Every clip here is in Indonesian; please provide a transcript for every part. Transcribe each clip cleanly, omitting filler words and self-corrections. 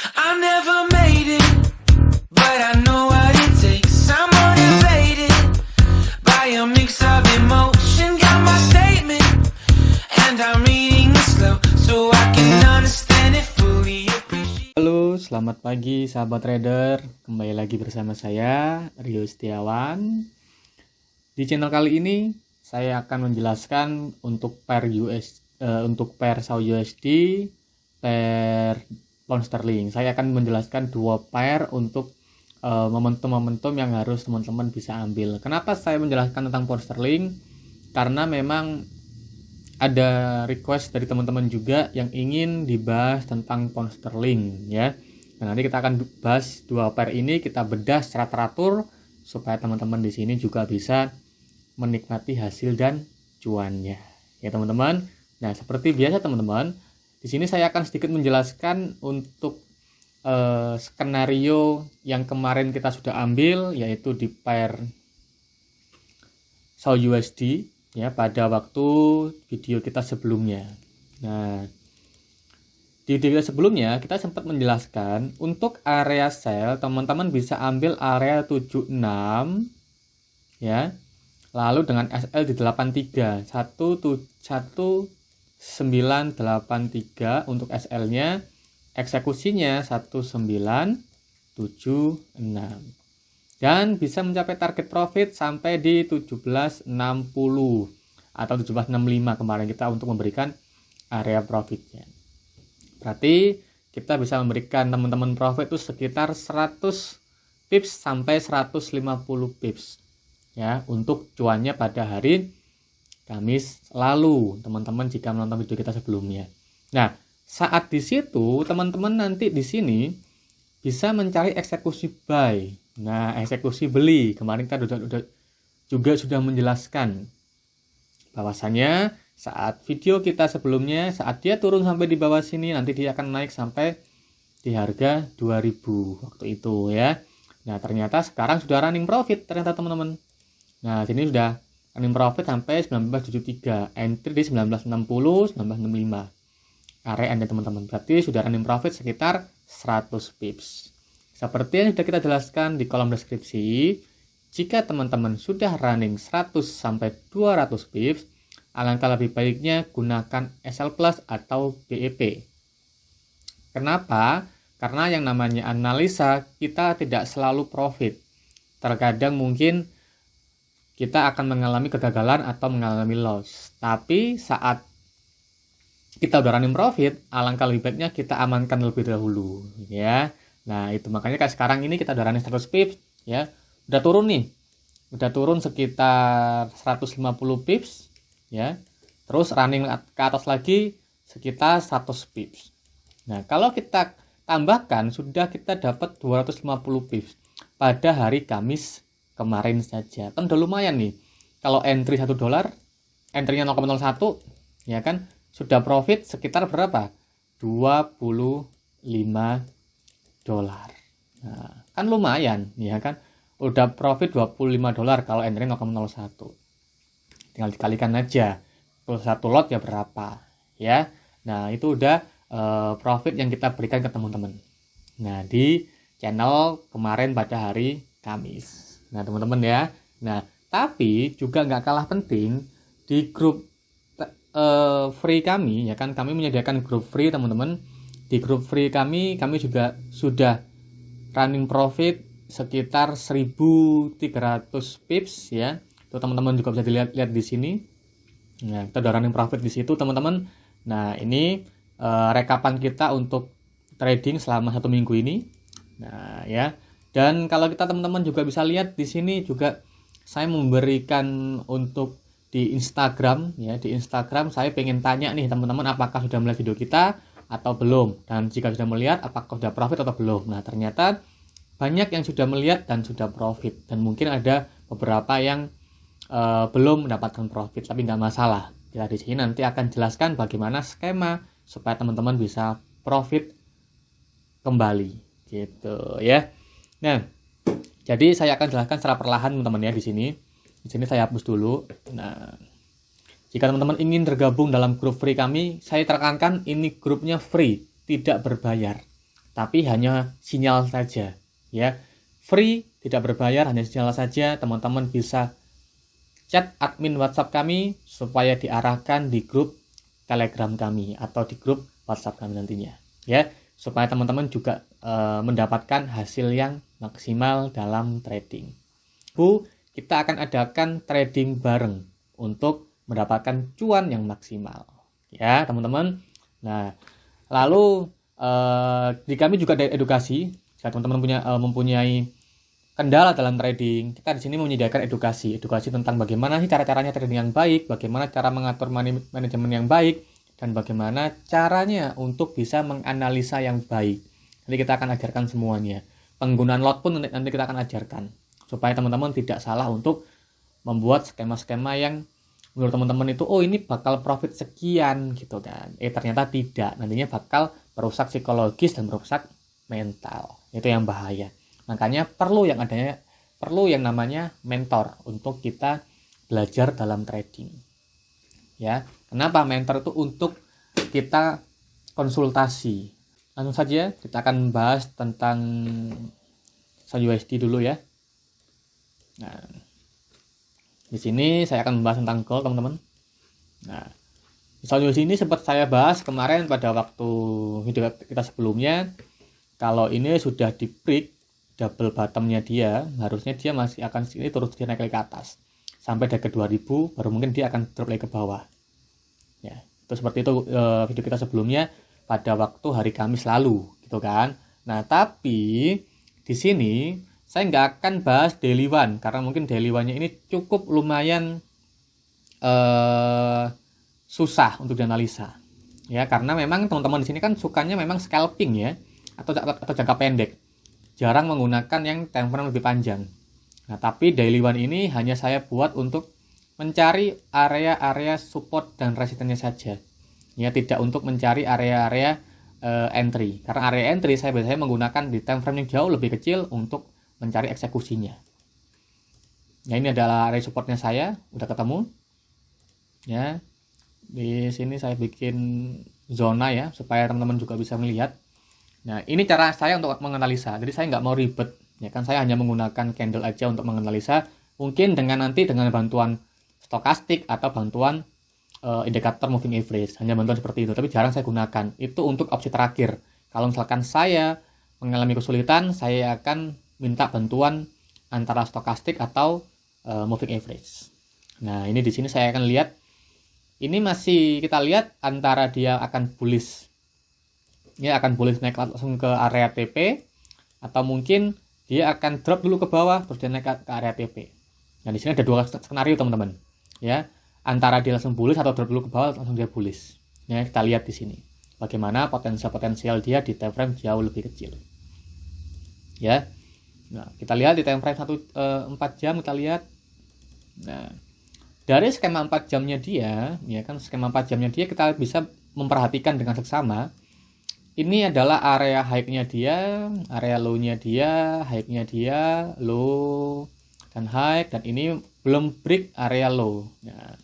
I never made it, but I know what it takes. I'm motivated by a mix of emotion. Got my statement, and I'm reading it slow so I can understand it fully. Halo, selamat pagi sahabat trader. Kembali lagi bersama saya, Rio Setiawan. Di channel kali ini saya akan menjelaskan untuk pair Saudi USD, pair pound sterling. Saya akan menjelaskan dua pair untuk momentum-momentum yang harus teman-teman bisa ambil. Kenapa saya menjelaskan tentang pound sterling? Karena memang ada request dari teman-teman juga yang ingin dibahas tentang pound sterling ya. Nah, nanti kita akan bahas dua pair ini, kita bedah secara teratur supaya teman-teman di sini juga bisa menikmati hasil dan cuannya ya teman-teman. Nah, seperti biasa teman-teman, di sini saya akan sedikit menjelaskan untuk skenario yang kemarin kita sudah ambil, yaitu di pair Saudi USD ya pada waktu video kita sebelumnya. Nah, di video sebelumnya kita sempat menjelaskan untuk area sell teman-teman bisa ambil area 76 ya. Lalu dengan SL di 83 1983 untuk SL-nya, eksekusinya 1976. Dan bisa mencapai target profit sampai di 1760 atau 1765 kemarin kita untuk memberikan area profitnya. Berarti kita bisa memberikan teman-teman profit itu sekitar 100 pips sampai 150 pips ya untuk cuannya pada hari Kamis lalu, teman-teman jika menonton video kita sebelumnya. Nah, saat di situ teman-teman nanti di sini bisa mencari eksekusi buy. Nah, eksekusi beli kemarin kan juga sudah menjelaskan bahwasanya saat video kita sebelumnya, saat dia turun sampai di bawah sini, nanti dia akan naik sampai di harga 2000 waktu itu ya. Nah, ternyata sekarang sudah running profit ternyata teman-teman. Nah, sini sudah running profit sampai 1973, entry di 1960, 1965. Area end teman-teman. Berarti sudah running profit sekitar 100 pips. Seperti yang sudah kita jelaskan di kolom deskripsi, jika teman-teman sudah running 100 sampai 200 pips, alangkah lebih baiknya gunakan SL Plus atau BEP. Kenapa? Karena yang namanya analisa kita tidak selalu profit. Terkadang mungkin kita akan mengalami kegagalan atau mengalami loss. Tapi saat kita udah running profit, alangkah lebih baiknya kita amankan lebih dahulu ya. Nah, itu makanya kayak sekarang ini kita udah running 100 pips ya. Udah turun nih. Udah turun sekitar 150 pips ya. Terus running ke atas lagi sekitar 100 pips. Nah, kalau kita tambahkan sudah kita dapat 250 pips pada hari Kamis kemarin saja. Kan udah lumayan nih. Kalau entry $1, entry-nya 0,01 ya kan, sudah profit sekitar berapa? $25. Nah, kan lumayan ya kan. Udah profit $25 kalau entry 0,01. Tinggal dikalikan aja. Kalau satu lot ya berapa ya. Nah, itu udah profit yang kita berikan ke teman-teman. Nah, di channel kemarin pada hari Kamis. Nah, teman-teman ya. Nah, tapi juga nggak kalah penting di grup free kami ya kan, kami menyediakan grup free teman-teman. Di grup free kami juga sudah running profit sekitar 1300 pips ya. Itu teman-teman juga bisa dilihat di sini. Nah, kita udah running profit di situ teman-teman. Nah, ini rekapan kita untuk trading selama 1 minggu ini. Nah, ya. Dan kalau kita teman-teman juga bisa lihat di sini juga saya memberikan untuk di Instagram ya. Di Instagram saya pengen tanya nih teman-teman, apakah sudah melihat video kita atau belum, dan jika sudah melihat apakah sudah profit atau belum. Nah, ternyata banyak yang sudah melihat dan sudah profit, dan mungkin ada beberapa yang belum mendapatkan profit, tapi nggak masalah. Kita di sini nanti akan jelaskan bagaimana skema supaya teman-teman bisa profit kembali gitu ya. Nah, jadi saya akan jelaskan secara perlahan teman-teman ya di sini. Di sini saya hapus dulu. Nah, jika teman-teman ingin tergabung dalam grup free kami, saya tekankan ini grupnya free, tidak berbayar. tapi hanya sinyal saja, ya. Free, tidak berbayar, hanya sinyal saja. Teman-teman bisa chat admin WhatsApp kami supaya diarahkan di grup Telegram kami atau di grup WhatsApp kami nantinya, ya, supaya teman-teman juga mendapatkan hasil yang maksimal dalam trading. Kita akan adakan trading bareng untuk mendapatkan cuan yang maksimal, ya teman-teman. Nah, lalu di kami juga ada edukasi. Jika teman-teman mempunyai kendala dalam trading, kita di sini menyediakan edukasi tentang bagaimana sih cara-caranya trading yang baik, bagaimana cara mengatur manajemen yang baik, dan bagaimana caranya untuk bisa menganalisa yang baik. Nanti kita akan ajarkan semuanya. Penggunaan lot pun nanti kita akan ajarkan, supaya teman-teman tidak salah untuk membuat skema-skema yang menurut teman-teman itu, oh ini bakal profit sekian gitu kan. Ternyata tidak, nantinya bakal merusak psikologis dan merusak mental. Itu yang bahaya. Makanya perlu yang namanya mentor untuk kita belajar dalam trading. Ya, kenapa mentor itu? Untuk kita konsultasi. Langsung saja kita akan bahas tentang USD dulu ya. Nah, di sini saya akan membahas tentang gold, teman-teman. Nah, USD ini sempat saya bahas kemarin pada waktu video kita sebelumnya. Kalau ini sudah di break double bottomnya dia, harusnya dia masih akan sini terus naik ke atas sampai ke 2000, baru mungkin dia akan drop lagi ke bawah. Ya, itu seperti itu video kita sebelumnya pada waktu hari Kamis lalu, gitu kan. Nah, tapi di sini saya nggak akan bahas daily one karena mungkin daily one-nya ini cukup lumayan susah untuk dianalisa. Ya, karena memang teman-teman di sini kan sukanya memang scalping ya, atau jangka pendek. Jarang menggunakan yang time frame lebih panjang. Nah, tapi daily one ini hanya saya buat untuk mencari area-area support dan resistennya saja. Ya, tidak untuk mencari area-area entry. Karena area entry saya biasanya menggunakan di time frame yang jauh lebih kecil untuk mencari eksekusinya. Ya, ini adalah area supportnya saya, udah ketemu. Ya, di sini saya bikin zona ya, supaya teman-teman juga bisa melihat. Nah, ini cara saya untuk menganalisa. Jadi saya nggak mau ribet, ya kan, saya hanya menggunakan candle aja untuk menganalisa. Mungkin dengan bantuan stokastik atau bantuan indikator moving average, hanya bantuan seperti itu. Tapi jarang saya gunakan. Itu untuk opsi terakhir. Kalau misalkan saya mengalami kesulitan, saya akan minta bantuan antara stokastik atau moving average. Nah, ini di sini saya akan lihat. Ini masih kita lihat antara dia akan bullish. Ya, akan bullish naik langsung ke area TP, atau mungkin dia akan drop dulu ke bawah terus dia naik ke area TP. Nah, di sini ada dua skenario, teman-teman. Ya, antara dia langsung bullish atau drop dulu ke bawah langsung dia bullish. Ya, kita lihat di sini bagaimana potensial dia di time frame jauh lebih kecil. Ya. Nah, kita lihat di time frame 4 jam kita lihat. Nah, dari skema 4 jamnya dia, ya kan, skema 4 jamnya dia kita bisa memperhatikan dengan seksama. Ini adalah area high-nya dia, area low-nya dia, high-nya dia, low dan high, dan ini belum break area low. Nah,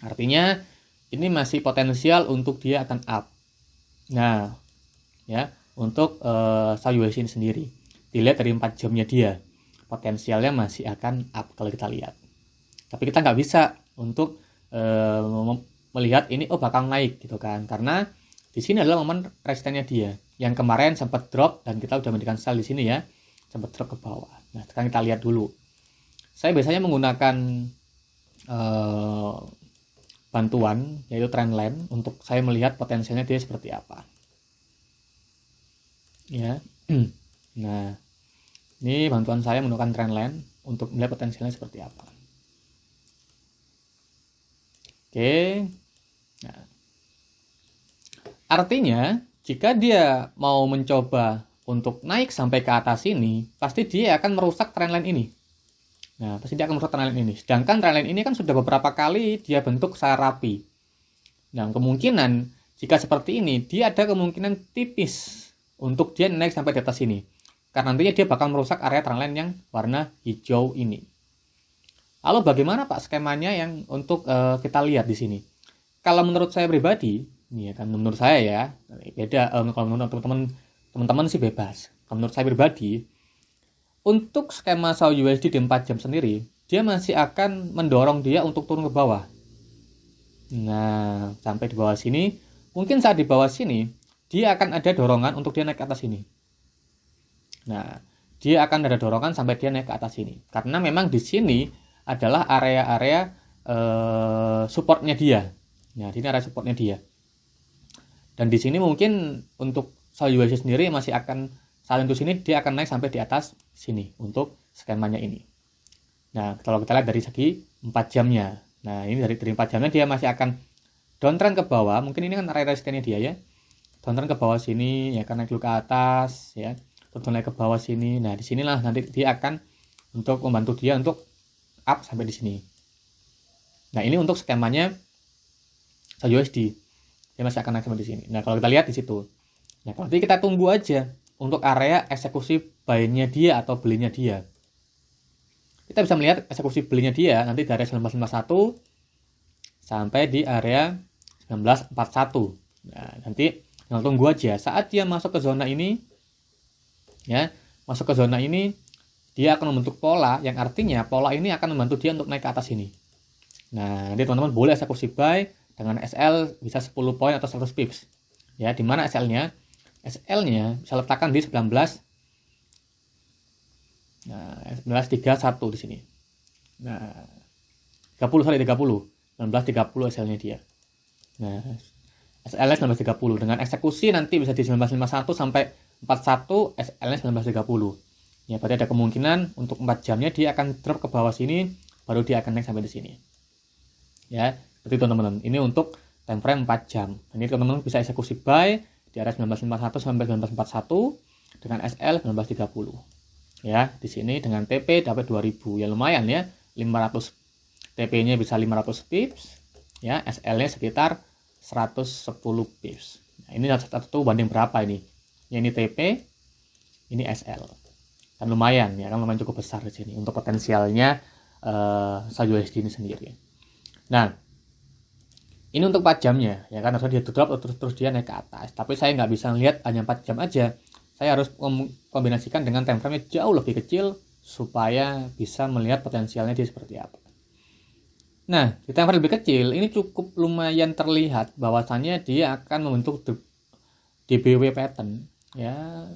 artinya ini masih potensial untuk dia akan up. Nah, ya, untuk USD ini sendiri, dilihat dari 4 jamnya dia, potensialnya masih akan up kalau kita lihat. Tapi kita nggak bisa untuk melihat ini bakal naik gitu kan, karena di sini adalah momen resistennya dia yang kemarin sempat drop dan kita udah mendirikan sell di sini ya, sempat drop ke bawah. Nah, sekarang kita lihat dulu. Saya biasanya menggunakan bantuan yaitu trendline untuk saya melihat potensialnya dia seperti apa. Ya. Nah, ini bantuan saya menggunakan trendline untuk melihat potensialnya seperti apa. Oke. Nah, artinya jika dia mau mencoba untuk naik sampai ke atas ini, pasti dia akan merusak trendline ini. Nah, pasti dia akan merusak trendline ini. Sedangkan trendline ini kan sudah beberapa kali dia bentuk secara rapi. Nah, kemungkinan jika seperti ini, dia ada kemungkinan tipis untuk dia naik sampai di atas ini. Karena nantinya dia bakal merusak area trendline yang warna hijau ini. Lalu bagaimana Pak skemanya yang untuk kita lihat di sini? Kalau menurut saya pribadi, ya kan, menurut saya ya, beda kalau menurut teman-teman teman-teman sih bebas. Menurut saya pribadi, untuk skema SAU USD di 4 jam sendiri, dia masih akan mendorong dia untuk turun ke bawah. Nah, sampai di bawah sini, mungkin saat di bawah sini, dia akan ada dorongan untuk dia naik ke atas sini. Nah, dia akan ada dorongan sampai dia naik ke atas sini. Karena memang di sini adalah area-area supportnya dia. Nah, di sini area supportnya dia. Dan di sini mungkin untuk SAU USD sendiri masih akan saling ke sini, dia akan naik sampai di atas sini untuk skemanya ini. Nah, kalau kita lihat dari segi 4 jamnya. Nah, ini dari 4 jamnya dia masih akan downtrend ke bawah. Mungkin ini kan area resistennya dia ya. Downtrend ke bawah sini, ya kan naik dulu ke atas ya. Terus naik ke bawah sini. Nah, di sinilah nanti dia akan untuk membantu dia untuk up sampai di sini. Nah, ini untuk skemanya SAU USD. Dia masih akan naik sampai di sini. Nah, kalau kita lihat di situ. Nah, nanti kita tunggu aja untuk area eksekusi buy-nya dia atau belinya dia. Kita bisa melihat eksekusi belinya dia nanti dari 1951 sampai di area 1941. Nah, nanti tinggal tunggu aja saat dia masuk ke zona ini ya, masuk ke zona ini dia akan membentuk pola yang artinya pola ini akan membantu dia untuk naik ke atas ini. Nah, nanti teman-teman boleh eksekusi buy dengan SL bisa 10 poin atau 100 pips. Ya, di mana SL-nya bisa letakkan di 19. Nah, 1931 di sini. Nah, 1930 SL-nya dia. Nah, SL-nya 1930 dengan eksekusi nanti bisa di 1951 sampai 41, SL-nya 1930. Ya, berarti ada kemungkinan untuk 4 jamnya dia akan drop ke bawah sini, baru dia akan naik sampai di sini. Ya, berarti teman-teman, ini untuk time frame 4 jam. Ini teman-teman bisa eksekusi buy di area 1951 sampai 1941 dengan SL 1930. Ya, di sini dengan TP dapat 2000. Ya lumayan ya, 500 TP-nya bisa 500 pips. Ya, SL-nya sekitar 110 pips. Nah, ini satu banding berapa ini? Ya, ini TP, ini SL. Kan lumayan ya, kan lumayan cukup besar di sini untuk potensialnya SAU USD ini sendiri. Nah, ini untuk 4 jamnya ya kan, harusnya dia drop terus dia naik ke atas. Tapi saya nggak bisa lihat hanya 4 jam aja. Saya harus kombinasikan dengan time frame-nya jauh lebih kecil supaya bisa melihat potensialnya dia seperti apa. Nah, di time frame lebih kecil ini cukup lumayan terlihat bahwasannya dia akan membentuk DBW pattern ya.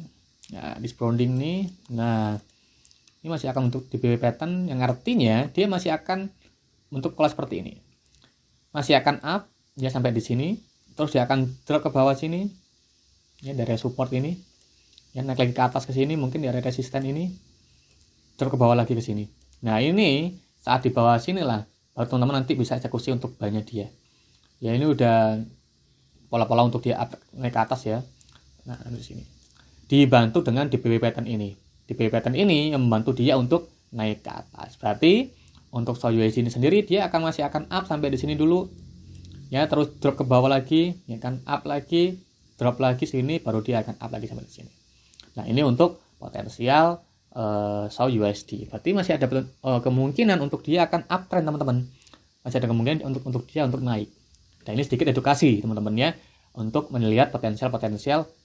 Nah, di surrounding nih. Nah, ini masih akan untuk DBW pattern yang artinya dia masih akan bentuk pola seperti ini. Masih akan up ya sampai di sini, terus dia akan drop ke bawah sini. Ya, dari support ini. Ya, naik lagi ke atas ke sini, mungkin di area resisten ini. Drop ke bawah lagi ke sini. Nah, ini saat di bawah sinilah baru teman-teman nanti bisa eksekusi untuk buy-nya dia. Ya, ini udah pola-pola untuk dia up, naik ke atas ya. Nah, di sini. Dibantu dengan DBW pattern ini. DBW pattern ini yang membantu dia untuk naik ke atas. Berarti untuk SAU USD ini sendiri dia masih akan up sampai di sini dulu. Ya, terus drop ke bawah lagi, ya kan, up lagi, drop lagi sini, baru dia akan up lagi sampai di sini. Nah, ini untuk potensial SAU USD. Berarti masih ada kemungkinan untuk dia akan uptrend, teman-teman. Masih ada kemungkinan untuk dia untuk naik. Dan ini sedikit edukasi, teman-teman ya, untuk melihat potensial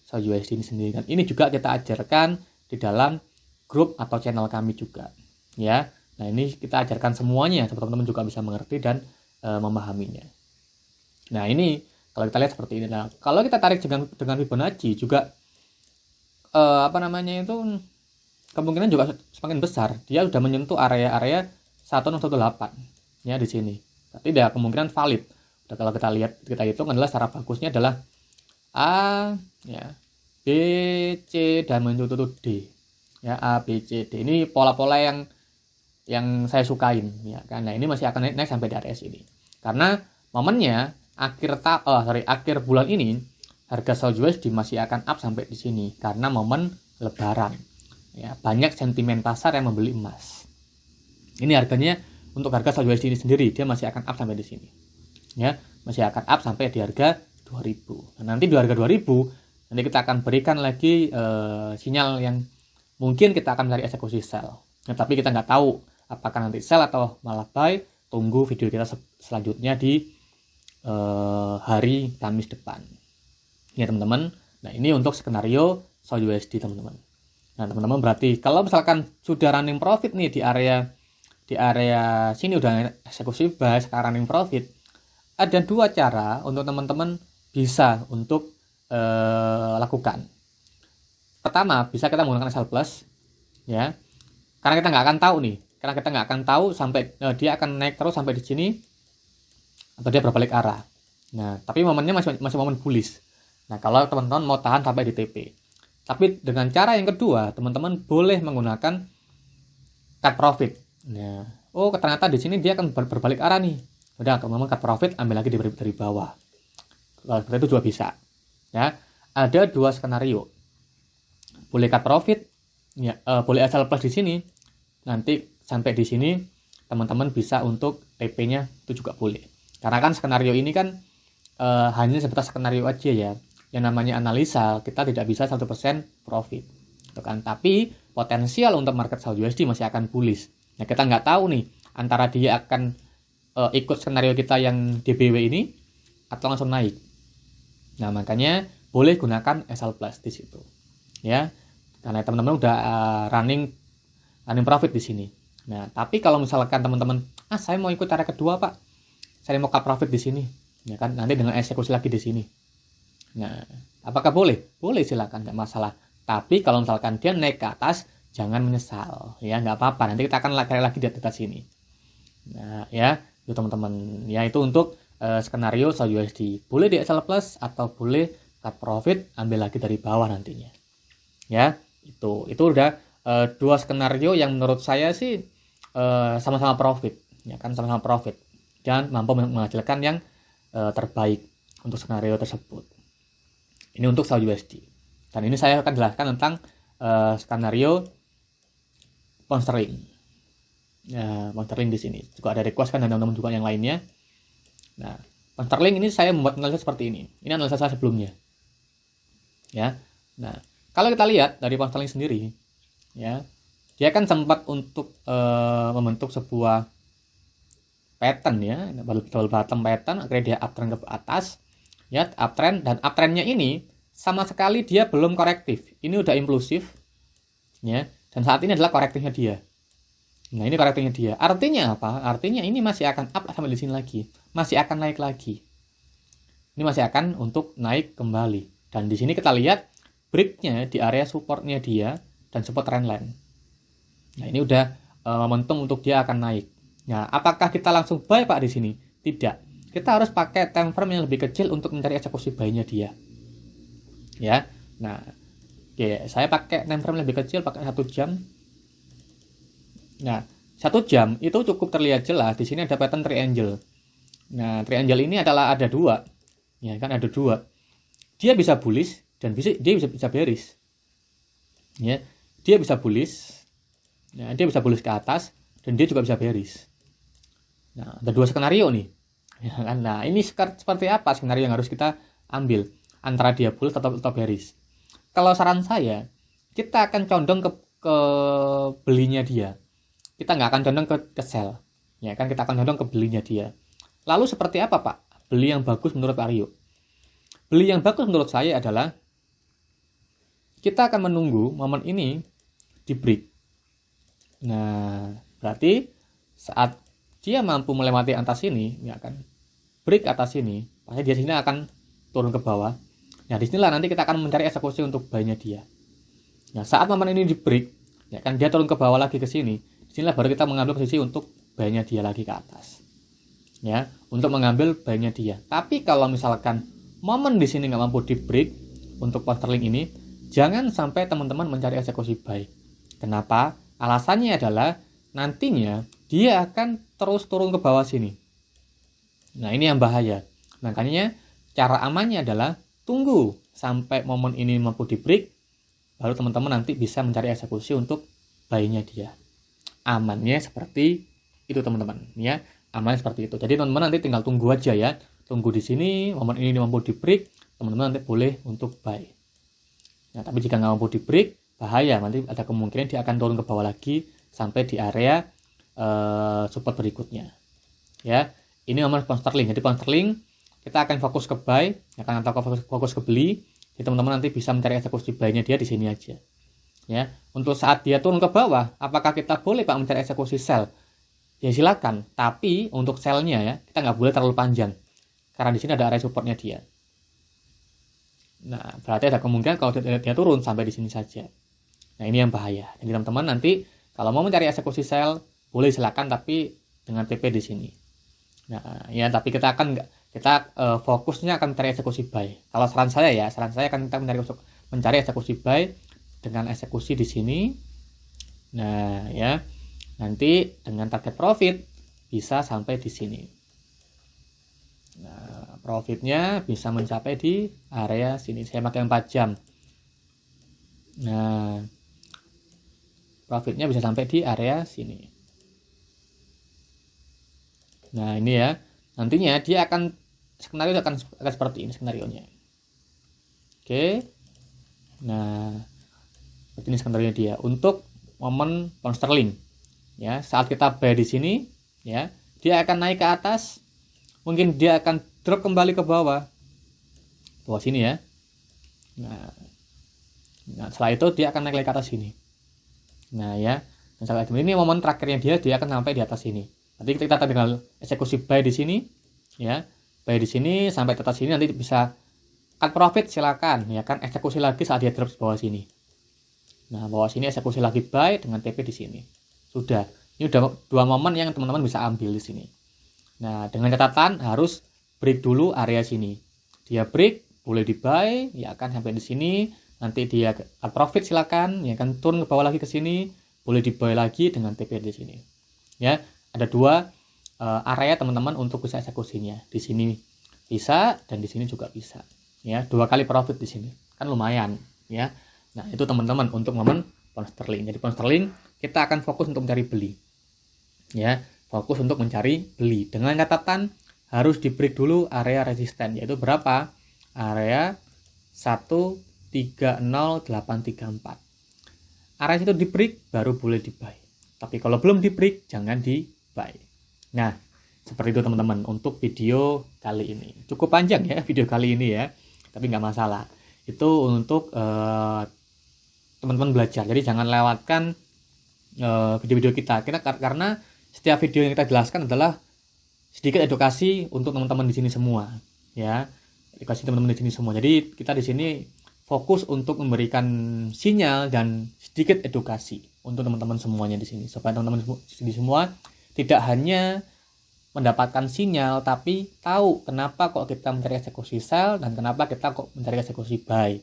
SAU USD ini sendiri. Dan ini juga kita ajarkan di dalam grup atau channel kami juga. Ya. Nah, ini kita ajarkan semuanya, teman-teman juga bisa mengerti dan memahaminya. Nah, ini kalau kita lihat seperti ini. Nah, kalau kita tarik dengan Fibonacci juga kemungkinan juga semakin besar. Dia sudah menyentuh area-area 1618 ya di sini. Berarti ada kemungkinan valid. Udah, kalau kita hitung adalah secara bagusnya adalah A ya, B, C dan menutup D. Ya, A, B, C, D. Ini pola-pola yang saya sukain ya kan. Nah, ini masih akan naik sampai di area sini. Karena momennya akhir bulan ini harga SAU USD masih akan up sampai di sini karena momen lebaran. Ya, banyak sentimen pasar yang membeli emas. Ini harganya untuk harga SAU USD ini sendiri dia masih akan up sampai di sini. Ya, masih akan up sampai di harga 2000. Nah, nanti di harga 2000 nanti kita akan berikan lagi sinyal yang mungkin kita akan mencari eksekusi sell. Nah, tapi kita nggak tahu apakah nanti sell atau malah buy. Tunggu video kita selanjutnya di hari Kamis depan. Ya, teman-teman. Nah, ini untuk skenario SAU USD teman-teman. Nah teman-teman, berarti kalau misalkan sudah running profit nih di area sini udah eksekusi buy, sekarang running profit, ada dua cara untuk teman-teman bisa untuk lakukan. Pertama, bisa kita menggunakan SL plus ya, karena kita nggak akan tahu sampai dia akan naik terus sampai di sini atau dia berbalik arah. Nah tapi momennya masih momen bullish. Nah kalau teman-teman mau tahan sampai di TP. Tapi dengan cara yang kedua, teman-teman boleh menggunakan cut profit. Nah, ternyata di sini dia akan berbalik arah nih. Udah, teman-teman cut profit, ambil lagi dari bawah. Kalau seperti itu juga bisa. Ya, ada dua skenario. Boleh cut profit, ya, boleh SL plus di sini. Nanti sampai di sini, teman-teman bisa untuk TP-nya itu juga boleh. Karena kan skenario ini kan hanya sebatas skenario aja ya. Yang namanya analisa, kita tidak bisa 100% profit. Kan? Tapi potensial untuk market SAU USD masih akan bullish. Nah, kita nggak tahu nih antara dia akan ikut skenario kita yang DBW ini atau langsung naik. Nah, makanya boleh gunakan SL plus di situ. Ya. Karena teman-teman udah running profit di sini. Nah, tapi kalau misalkan teman-teman, saya mau ikut cara kedua, Pak. Saya mau cut profit di sini. Ya kan, nanti dengan eksekusi lagi di sini. Nah, apakah boleh? Boleh, silakan, nggak masalah. Tapi kalau misalkan dia naik ke atas, jangan menyesal. Ya, nggak apa-apa. Nanti kita akan cari lagi di atas sini. Nah, ya, itu teman-teman. Ya, itu untuk skenario SAU USD. Boleh di SL plus atau boleh cut profit, ambil lagi dari bawah nantinya. Ya, itu udah dua skenario yang menurut saya sih sama-sama profit. Ya kan, sama-sama profit. Dan mampu menghasilkan yang terbaik untuk skenario tersebut. Ini untuk SAU USD. Dan ini saya akan jelaskan tentang skenario pound sterling. Ya, pound sterling di sini. Juga ada request kan dan teman-teman juga yang lainnya. Nah, pound sterling ini saya membuat analisa seperti ini. Ini analisa saya sebelumnya. Ya. Nah, kalau kita lihat dari pound sterling sendiri, ya, dia kan sempat untuk membentuk sebuah pattern ya, double bottom pattern, akhirnya dia uptrend ke atas. Ya, uptrend, dan uptrendnya ini sama sekali dia belum korektif. Ini udah impulsif ya, dan saat ini adalah korektifnya dia. Nah, ini korektifnya dia. Artinya apa? Artinya ini masih akan up sampai di sini lagi. Masih akan naik lagi. Ini masih akan untuk naik kembali. Dan di sini kita lihat breaknya di area supportnya dia dan support trendline. Nah, ini udah momentum untuk dia akan naik. Nah, apakah kita langsung buy, Pak, di sini? Tidak. Kita harus pakai time frame yang lebih kecil untuk mencari eksekusi buy-nya dia. Ya. Nah, oke, saya pakai time frame lebih kecil, pakai 1 jam. Nah, 1 jam itu cukup terlihat jelas. Di sini ada pattern triangle. Nah, triangle ini adalah ada 2. Ya kan, ada 2. Dia bisa bullish dan dia bisa bearish. Ya, dia bisa bullish. Ya, dia bisa bullish ke atas dan dia juga bisa bearish. Nah, ada 2 skenario nih. Ya kan? Nah, ini seperti apa skenario yang harus kita ambil antara dia bullish atau bearish? Kalau saran saya, kita akan condong ke belinya dia. Kita nggak akan condong ke sell. Ya kan, kita akan condong ke belinya dia. Lalu seperti apa, Pak? Beli yang bagus menurut Pak Rio? Beli yang bagus menurut saya adalah kita akan menunggu momen ini di break. Nah, berarti saat dia mampu melewati atas ini, ya kan, break atas ini, pasti dia sini akan turun ke bawah. Nah, disinilah nanti kita akan mencari eksekusi untuk buy-nya dia. Nah, saat momen ini di break, ya kan, dia turun ke bawah lagi ke sini. Disinilah baru kita mengambil posisi untuk buy-nya dia lagi ke atas. Ya, untuk mengambil buy-nya dia. Tapi kalau misalkan momen di sini nggak mampu di break untuk pound sterling ini, jangan sampai teman-teman mencari eksekusi buy. Kenapa? Alasannya adalah nantinya dia akan terus turun ke bawah sini. Nah, ini yang bahaya. Makanya cara amannya adalah tunggu sampai momen ini mampu di break, baru teman-teman nanti bisa mencari eksekusi untuk buy-nya dia. Amannya seperti itu, teman-teman. Ya, amannya seperti itu. Jadi teman-teman nanti tinggal tunggu aja ya. Tunggu di sini, momen ini mampu di break, teman-teman nanti boleh untuk buy. Nah, tapi jika nggak mampu di break, bahaya. Nanti ada kemungkinan dia akan turun ke bawah lagi sampai di area support berikutnya. Ya. Ini nomor pound sterling. Jadi pound sterling kita akan fokus ke buy, akan atau fokus ke beli Jadi teman-teman nanti bisa mencari eksekusi buy-nya dia di sini aja. Ya, untuk saat dia turun ke bawah, apakah kita boleh Pak mencari eksekusi sell? Ya silakan, tapi untuk sell-nya ya, kita nggak boleh terlalu panjang. Karena di sini ada area supportnya dia. Nah, berarti ada kemungkinan kalau dia turun sampai di sini saja. Nah, ini yang bahaya. Jadi teman-teman nanti kalau mau mencari eksekusi sell, boleh silakan tapi dengan TP di sini. Nah, ya tapi kita fokusnya akan mencari eksekusi buy. Kalau saran saya akan kita mencari eksekusi buy dengan eksekusi di sini. Nah, ya. Nanti dengan target profit bisa sampai di sini. Nah, profitnya bisa mencapai di area sini. Saya pakai 4 jam. Nah, profitnya bisa sampai di area sini. Nah, ini ya. Nantinya dia skenario akan seperti ini skenarionya. Oke. Nah, seperti ini skenario dia untuk momen pound sterling. Ya, saat kita buy di sini, ya, dia akan naik ke atas. Mungkin dia akan drop kembali ke bawah sini ya. Nah, setelah itu dia akan naik lagi ke atas sini. Nah, ya. Dan saat ini momen terakhirnya dia akan sampai di atas sini. Nanti kita tinggal eksekusi buy di sini, ya. Buy di sini sampai ke atas sini, nanti bisa cut profit silakan, ya kan, eksekusi lagi saat dia drop di bawah sini. Nah, bawah sini eksekusi lagi buy dengan TP di sini. Sudah. Ini udah 2 momen yang teman-teman bisa ambil di sini. Nah, dengan catatan harus break dulu area sini. Dia break, boleh di buy, ya kan, sampai di sini. Nanti dia cut profit silakan, ya kan, turun ke bawah lagi ke sini, boleh di buy lagi dengan TP di sini. Ya, ada 2 area teman-teman untuk bisa eksekusinya. Di sini bisa dan di sini juga bisa. Ya, 2 kali profit di sini. Kan lumayan, ya. Nah, itu teman-teman untuk momen pound sterling. Jadi pound sterling kita akan fokus untuk mencari beli. Ya, fokus untuk mencari beli. Dengan catatan harus di break dulu area resisten, yaitu berapa? Area 130834. Area itu di break baru boleh di buy. Tapi kalau belum di break jangan di buy. Nah, seperti itu teman-teman untuk video kali ini. Cukup panjang ya video kali ini ya, tapi nggak masalah. Itu untuk teman-teman belajar. Jadi jangan lewatkan video-video kita karena setiap video yang kita jelaskan adalah sedikit edukasi untuk teman-teman di sini semua, ya, edukasi teman-teman di sini semua. Jadi kita di sini fokus untuk memberikan sinyal dan sedikit edukasi untuk teman-teman semuanya di sini, supaya teman-teman di sini semua tidak hanya mendapatkan sinyal tapi tahu kenapa kok kita mencari eksekusi sell dan kenapa kita kok mencari eksekusi buy,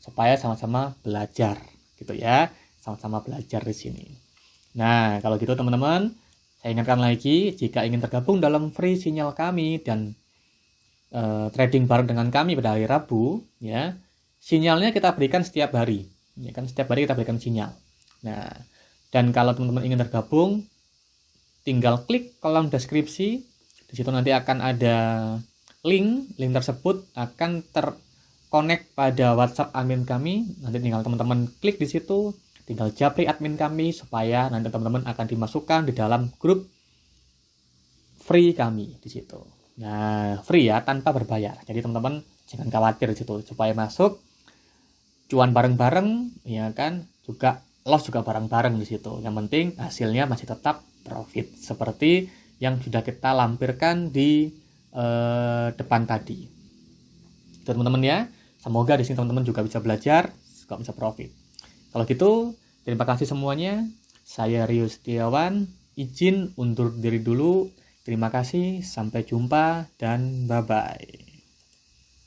supaya sama-sama belajar gitu ya, sama-sama belajar di sini. Nah, kalau gitu teman-teman, saya ingatkan lagi, jika ingin tergabung dalam free sinyal kami dan trading bareng dengan kami pada hari Rabu, ya, sinyalnya kita berikan setiap hari, ya kan, setiap hari kita berikan sinyal. Nah, dan kalau teman-teman ingin tergabung, tinggal klik kolom deskripsi, di situ nanti akan ada link tersebut akan terkonek pada WhatsApp admin kami. Nanti tinggal teman-teman klik di situ, tinggal japri admin kami supaya nanti teman-teman akan dimasukkan di dalam grup free kami di situ. Nah, free ya, tanpa berbayar. Jadi teman-teman jangan khawatir di situ, supaya masuk cuan bareng-bareng, ya kan, juga loss juga bareng-bareng di situ. Yang penting hasilnya masih tetap profit seperti yang sudah kita lampirkan di depan tadi. Itu teman-teman ya. Semoga di sini teman-teman juga bisa belajar, juga bisa profit. Kalau gitu, terima kasih semuanya. Saya Rio Setiawan, izin undur diri dulu. Terima kasih, sampai jumpa, dan bye-bye.